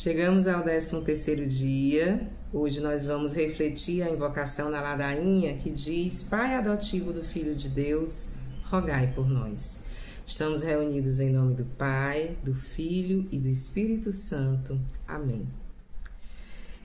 Chegamos ao 13º dia. Hoje nós vamos refletir a invocação na ladainha que diz: Pai adotivo do Filho de Deus, rogai por nós. Estamos reunidos em nome do Pai, do Filho e do Espírito Santo. Amém.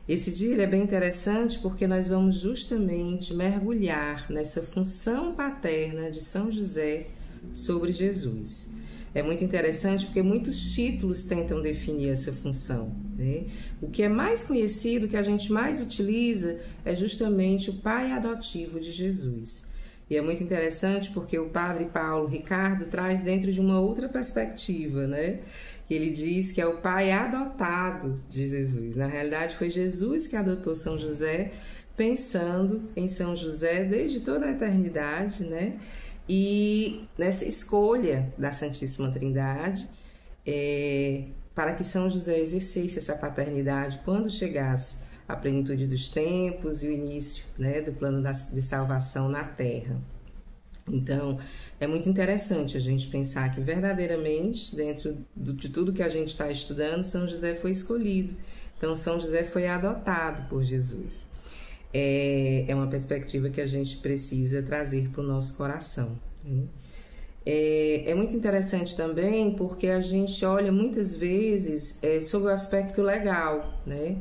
Esse dia ele é bem interessante porque nós vamos justamente mergulhar nessa função paterna de São José sobre Jesus. É muito interessante porque muitos títulos tentam definir essa função, né? O que é mais conhecido, o que a gente mais utiliza, é justamente o pai adotivo de Jesus. E é muito interessante porque o padre Paulo Ricardo traz dentro de uma outra perspectiva, né? Ele diz que é o pai adotado de Jesus. Na realidade, foi Jesus que adotou São José, pensando em São José desde toda a eternidade, né? E nessa escolha da Santíssima Trindade, para que São José exercesse essa paternidade quando chegasse a plenitude dos tempos e o início, né, do plano de salvação na Terra. Então, é muito interessante a gente pensar que verdadeiramente, dentro de tudo que a gente está estudando, São José foi escolhido. Então, São José foi adotado por Jesus. É uma perspectiva que a gente precisa trazer para o nosso coração, né? É muito interessante também porque a gente olha muitas vezes sobre o aspecto legal, né?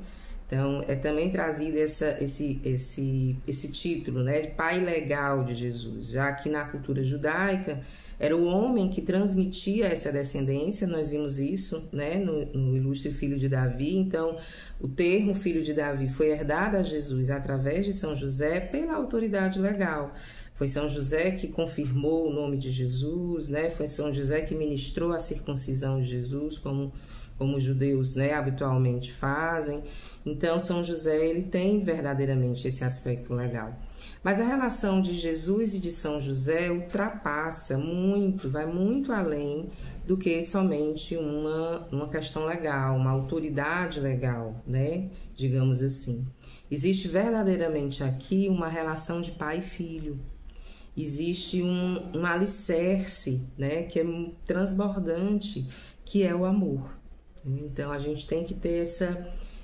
Então, é também trazido esse título, né, de pai legal de Jesus, já que na cultura judaica era o homem que transmitia essa descendência. Nós vimos isso, né, no ilustre filho de Davi. Então, o termo filho de Davi foi herdado a Jesus através de São José pela autoridade legal. Foi São José que confirmou o nome de Jesus, né? Foi São José que ministrou a circuncisão de Jesus, como os judeus, né, habitualmente fazem. Então, São José ele tem verdadeiramente esse aspecto legal. Mas a relação de Jesus e de São José ultrapassa muito, vai muito além do que somente uma questão legal, uma autoridade legal, né? Digamos assim. Existe verdadeiramente aqui uma relação de pai e filho. Existe um alicerce, né, que é transbordante, que é o amor. Então, a gente tem que ter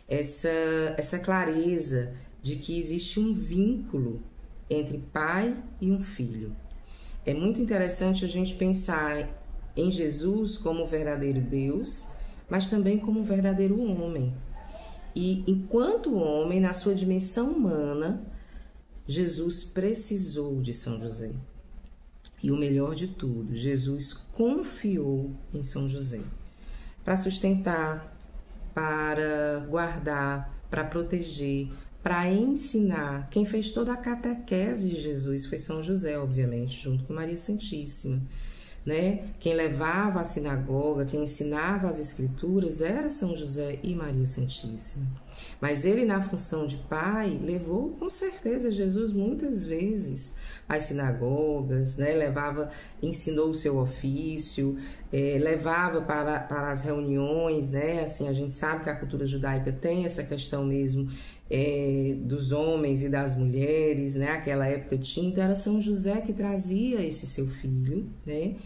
essa clareza de que existe um vínculo entre pai e um filho. É muito interessante a gente pensar em Jesus como o verdadeiro Deus, mas também como um verdadeiro homem. E enquanto homem, na sua dimensão humana, Jesus precisou de São José. E o melhor de tudo, Jesus confiou em São José para sustentar, para guardar, para proteger, para ensinar. Quem fez toda a catequese de Jesus foi São José, obviamente, junto com Maria Santíssima, né? Quem levava à sinagoga, quem ensinava as escrituras era São José e Maria Santíssima. Mas ele, na função de pai, levou com certeza Jesus muitas vezes às sinagogas, né? Ensinou o seu ofício, levava para as reuniões, né? Assim, a gente sabe que a cultura judaica tem essa questão mesmo dos homens e das mulheres, né? Aquela época tinha, então era São José que trazia esse seu filho, né?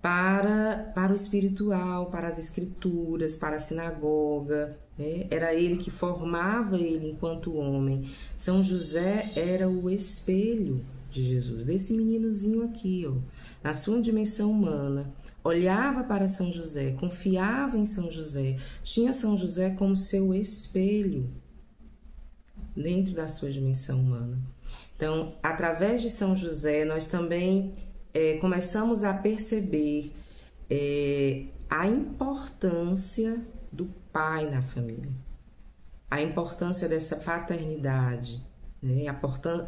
Para o espiritual, para as escrituras, para a sinagoga, né? Era ele que formava ele enquanto homem. São José era o espelho de Jesus, desse meninozinho aqui, ó, na sua dimensão humana. Olhava para São José, confiava em São José, tinha São José como seu espelho dentro da sua dimensão humana. Então, através de São José, nós também começamos a perceber a importância do pai na família, a importância dessa paternidade, né?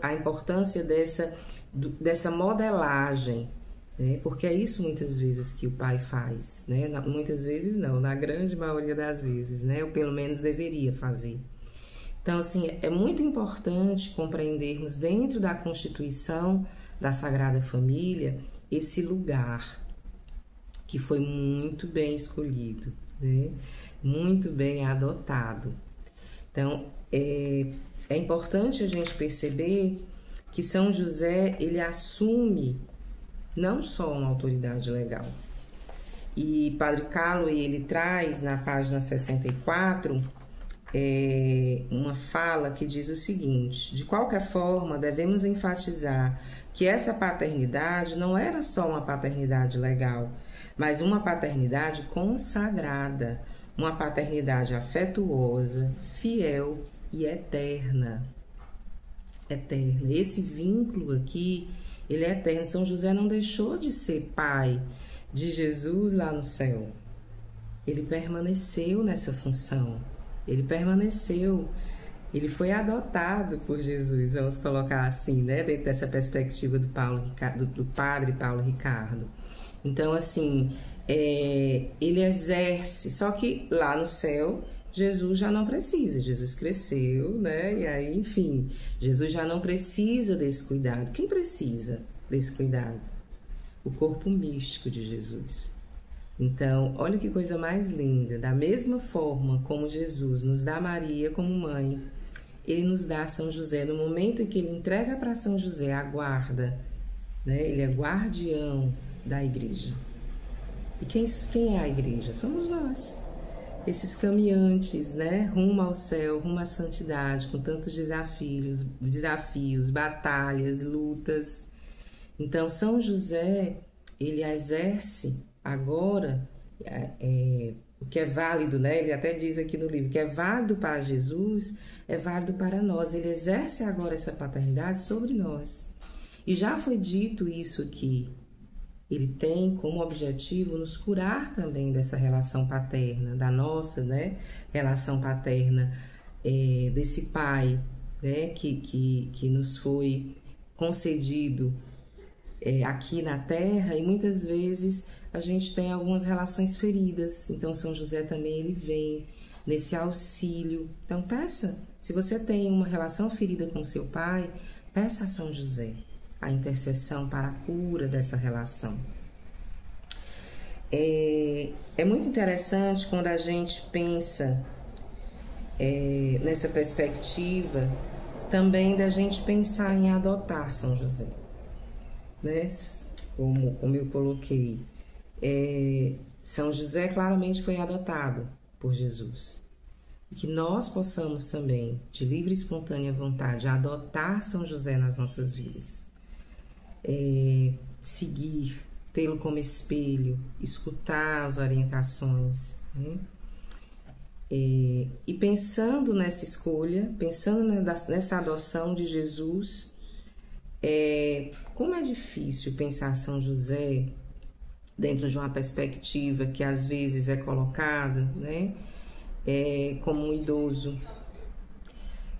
A importância dessa modelagem, né? Porque é isso muitas vezes que o pai faz, né? Muitas vezes não, na grande maioria das vezes, né? Ou pelo menos deveria fazer. Então, assim, é muito importante compreendermos dentro da Constituição da Sagrada Família esse lugar que foi muito bem escolhido, né? Muito bem adotado. Então, é importante a gente perceber que São José, ele assume não só uma autoridade legal. E Padre Calloway, ele traz na página 64 uma fala que diz o seguinte: de qualquer forma, devemos enfatizar que essa paternidade não era só uma paternidade legal, mas uma paternidade consagrada, uma paternidade afetuosa, fiel e eterna. Eterna. Esse vínculo aqui, ele é eterno. São José não deixou de ser pai de Jesus lá no céu. Ele permaneceu nessa função. Ele permaneceu, ele foi adotado por Jesus, vamos colocar assim, né? Dentro dessa perspectiva do padre Paulo Ricardo. Então, assim, ele exerce, só que lá no céu, Jesus já não precisa, Jesus cresceu, né? E aí, enfim, Jesus já não precisa desse cuidado. Quem precisa desse cuidado? O corpo místico de Jesus. Então, olha que coisa mais linda. Da mesma forma como Jesus nos dá Maria como mãe, ele nos dá São José. No momento em que ele entrega para São José a guarda, né? Ele é guardião da igreja. E quem é a igreja? Somos nós. Esses caminhantes, né? Rumo ao céu, rumo à santidade, com tantos desafios, batalhas, lutas. Então, São José, ele exerce agora, o que é válido, né? Ele até diz aqui no livro, que é válido para Jesus, é válido para nós. Ele exerce agora essa paternidade sobre nós. E já foi dito isso aqui. Ele tem como objetivo nos curar também dessa relação paterna, da nossa, né, relação paterna, desse pai, né, que nos foi concedido aqui na Terra, e muitas vezes a gente tem algumas relações feridas. Então São José também ele vem nesse auxílio. Então peça, se você tem uma relação ferida com seu pai, peça a São José a intercessão para a cura dessa relação. É muito interessante quando a gente pensa nessa perspectiva também da gente pensar em adotar São José, né? Como eu coloquei, São José claramente foi adotado por Jesus. E que nós possamos também, de livre e espontânea vontade, adotar São José nas nossas vidas. Seguir, tê-lo como espelho, escutar as orientações, né? E pensando nessa escolha, pensando nessa adoção de Jesus, como é difícil pensar São José dentro de uma perspectiva que às vezes é colocada, né, como um idoso.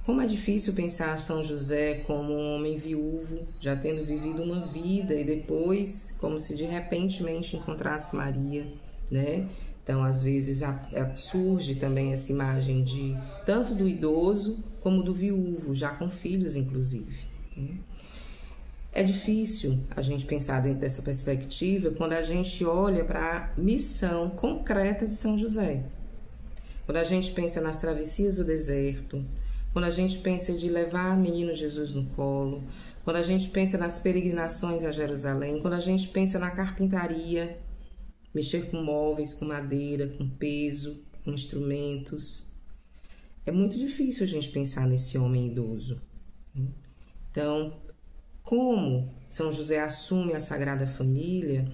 Como é difícil pensar São José como um homem viúvo, já tendo vivido uma vida e depois, como se de repentemente encontrasse Maria, né? Então, às vezes, surge também essa imagem de tanto do idoso como do viúvo, já com filhos, inclusive, né? É difícil a gente pensar dentro dessa perspectiva quando a gente olha para a missão concreta de São José. Quando a gente pensa nas travessias do deserto, quando a gente pensa de levar o menino Jesus no colo, quando a gente pensa nas peregrinações a Jerusalém, quando a gente pensa na carpintaria, mexer com móveis, com madeira, com peso, com instrumentos. É muito difícil a gente pensar nesse homem idoso. Então, como São José assume a Sagrada Família,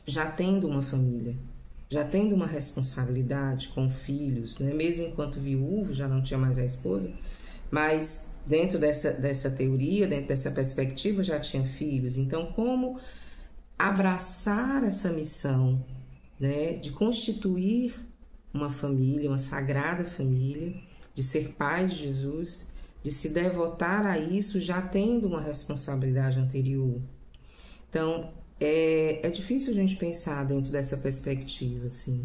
já tendo uma família, já tendo uma responsabilidade com filhos, né? Mesmo enquanto viúvo, já não tinha mais a esposa, mas dentro dessa teoria, dentro dessa perspectiva, já tinha filhos. Então, como abraçar essa missão, né, de constituir uma família, uma sagrada família, de ser pai de Jesus, de se devotar a isso já tendo uma responsabilidade anterior. Então, é difícil a gente pensar dentro dessa perspectiva, assim.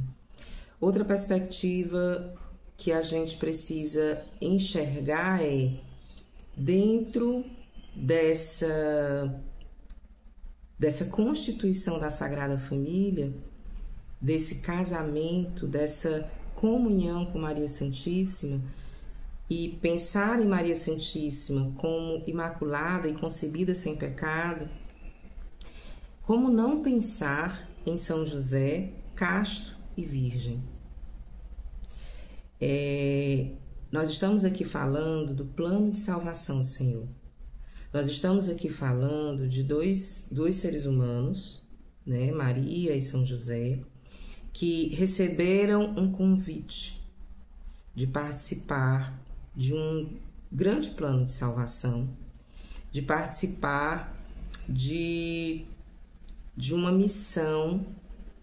Outra perspectiva que a gente precisa enxergar dentro dessa constituição da Sagrada Família, desse casamento, dessa comunhão com Maria Santíssima, e pensar em Maria Santíssima como imaculada e concebida sem pecado, como não pensar em São José casto e virgem? Nós estamos aqui falando do plano de salvação do Senhor. Nós estamos aqui falando de dois seres humanos, né, Maria e São José, que receberam um convite de participar de um grande plano de salvação, de participar de uma missão,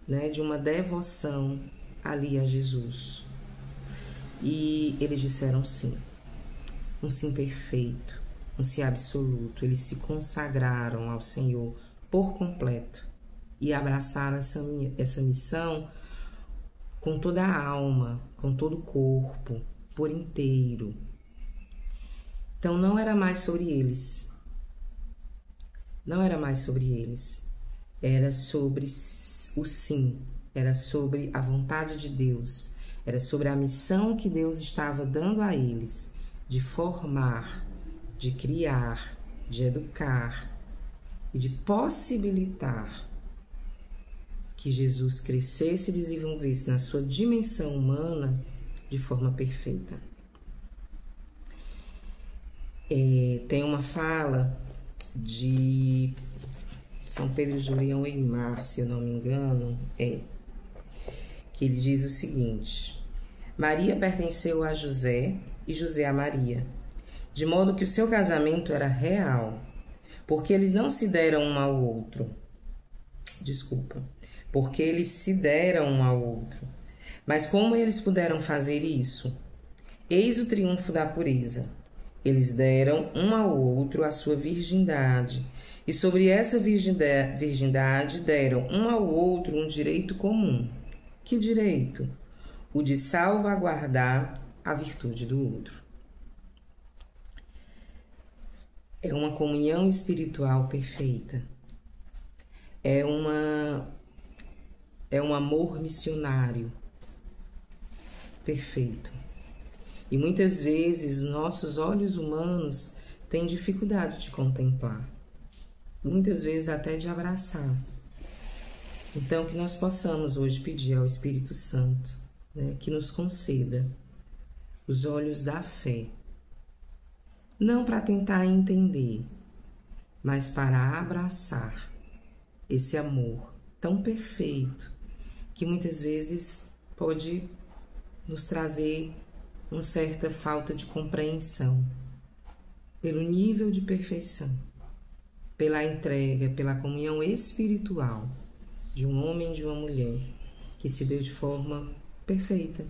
né, de uma devoção ali a Jesus. E eles disseram sim, um sim perfeito, um sim absoluto. Eles se consagraram ao Senhor por completo e abraçaram essa missão com toda a alma, com todo o corpo, por inteiro. Então não era mais sobre eles. Não era mais sobre eles. Era sobre o sim, era sobre a vontade de Deus, era sobre a missão que Deus estava dando a eles, de formar, de criar, de educar e de possibilitar que Jesus crescesse e desenvolvesse na sua dimensão humana de forma perfeita. Tem uma fala de São Pedro Julião Eymar, se eu não me engano, que ele diz o seguinte: Maria pertenceu a José e José a Maria, de modo que o seu casamento era real, porque eles não se deram um ao outro. Porque eles se deram um ao outro. Mas como eles puderam fazer isso? Eis o triunfo da pureza. Eles deram um ao outro a sua virgindade, e sobre essa virgindade deram um ao outro um direito comum. Que direito? O de salvaguardar a virtude do outro. É uma comunhão espiritual perfeita. É um amor missionário perfeito. E muitas vezes nossos olhos humanos têm dificuldade de contemplar, muitas vezes até de abraçar. Então, que nós possamos hoje pedir ao Espírito Santo, né, que nos conceda os olhos da fé, não para tentar entender, mas para abraçar esse amor tão perfeito que muitas vezes pode nos trazer uma certa falta de compreensão pelo nível de perfeição, pela entrega, pela comunhão espiritual de um homem e de uma mulher que se deu de forma perfeita.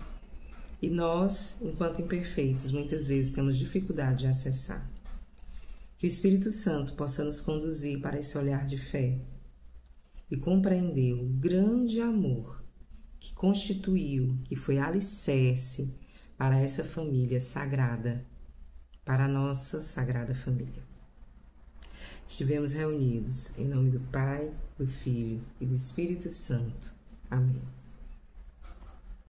E nós, enquanto imperfeitos, muitas vezes temos dificuldade de acessar. Que o Espírito Santo possa nos conduzir para esse olhar de fé e compreender o grande amor que constituiu, que foi alicerce para essa família sagrada, para a nossa sagrada família. Estivemos reunidos em nome do Pai, do Filho e do Espírito Santo. Amém.